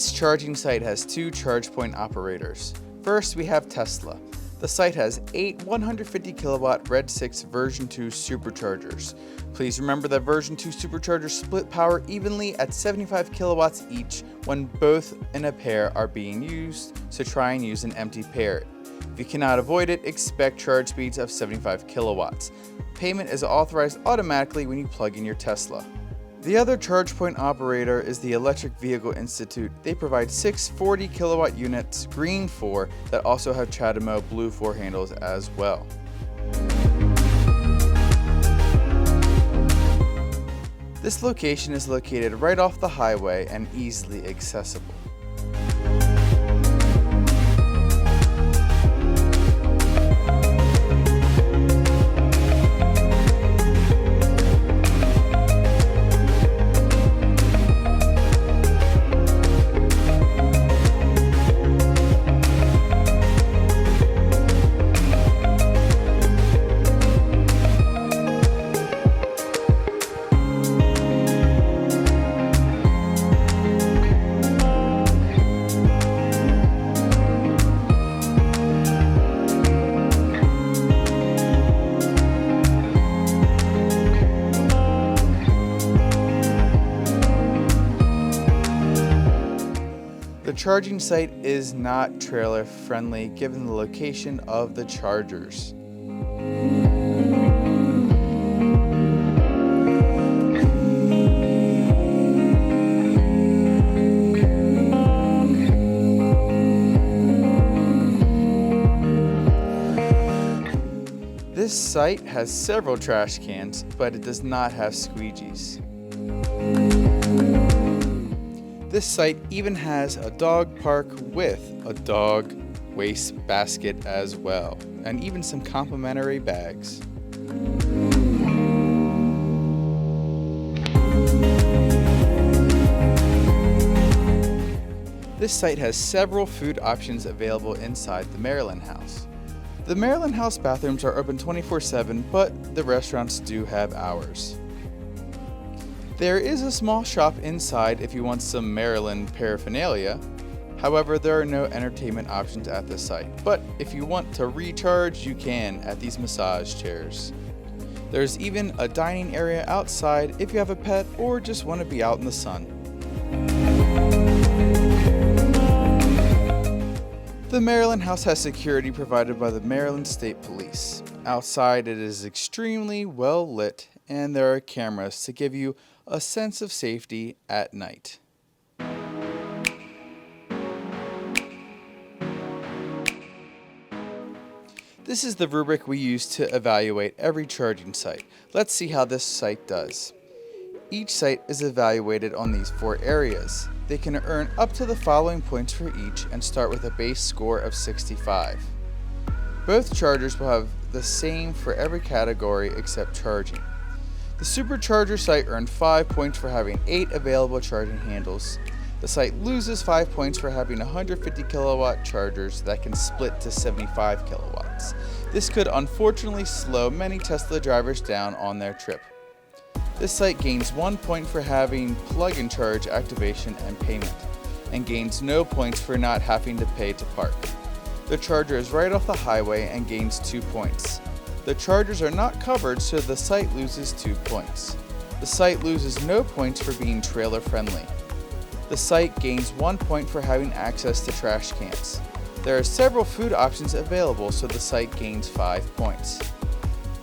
This charging site has 2 charge point operators. First, we have Tesla. The site has 8 150 kilowatt Red 6 version 2 superchargers. Please remember that version 2 superchargers split power evenly at 75 kilowatts each when both in a pair are being used, so try and use an empty pair. If you cannot avoid it, expect charge speeds of 75 kilowatts. Payment is authorized automatically when you plug in your Tesla. The other charge point operator is the Electric Vehicle Institute. They provide 6 40 kilowatt units, green 4, that also have CHAdeMO blue 4 handles as well. This location is located right off the highway and easily accessible. The charging site is not trailer friendly given the location of the chargers. This site has several trash cans, but it does not have squeegees. This site even has a dog park with a dog waste basket as well, and even some complimentary bags. This site has several food options available inside the Maryland House. The Maryland House bathrooms are open 24/7, but the restaurants do have hours. There is a small shop inside if you want some Maryland paraphernalia. However, there are no entertainment options at this site, but if you want to recharge, you can at these massage chairs. There's even a dining area outside if you have a pet or just want to be out in the sun. The Maryland House has security provided by the Maryland State Police. Outside, it is extremely well lit, and there are cameras to give you a sense of safety at night. This is the rubric we use to evaluate every charging site. Let's see how this site does. Each site is evaluated on these 4 areas. They can earn up to the following points for each and start with a base score of 65. Both chargers will have the same for every category except charging. The Supercharger site earned 5 points for having 8 available charging handles. The site loses 5 points for having 150 kilowatt chargers that can split to 75 kilowatts. This could unfortunately slow many Tesla drivers down on their trip. This site gains 1 point for having plug-and-charge activation and payment, and gains no points for not having to pay to park. The charger is right off the highway and gains 2 points. The chargers are not covered, so the site loses 2 points. The site loses no points for being trailer friendly. The site gains 1 point for having access to trash cans. There are several food options available, so the site gains 5 points.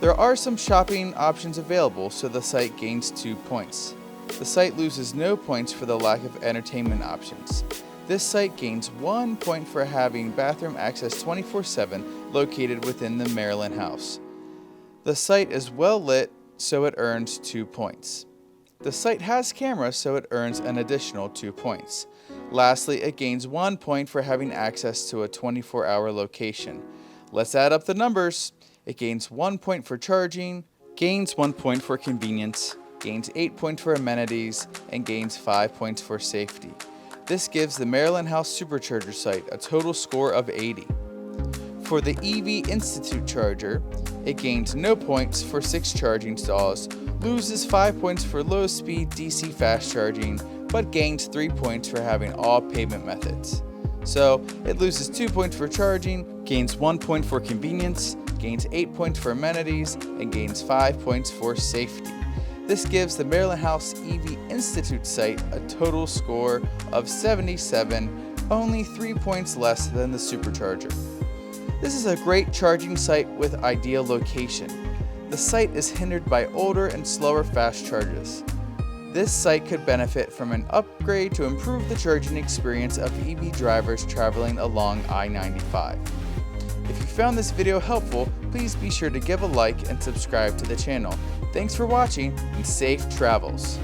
There are some shopping options available, so the site gains 2 points. The site loses no points for the lack of entertainment options. This site gains 1 point for having bathroom access 24/7 located within the Maryland House. The site is well lit, so it earns 2 points. The site has cameras, so it earns an additional 2 points. Lastly, it gains 1 point for having access to a 24-hour location. Let's add up the numbers. It gains 1 point for charging, gains 1 point for convenience, gains 8 points for amenities, and gains 5 points for safety. This gives the Maryland House Supercharger site a total score of 80. For the EV Institute charger, it gains no points for 6 charging stalls, loses 5 points for low-speed DC fast charging, but gains 3 points for having all payment methods. So it loses 2 points for charging, gains 1 point for convenience, gains 8 points for amenities, and gains 5 points for safety. This gives the Maryland House EV Institute site a total score of 77, only 3 points less than the Supercharger. This is a great charging site with ideal location. The site is hindered by older and slower fast charges. This site could benefit from an upgrade to improve the charging experience of EV drivers traveling along I-95. If you found this video helpful, please be sure to give a like and subscribe to the channel. Thanks for watching and safe travels!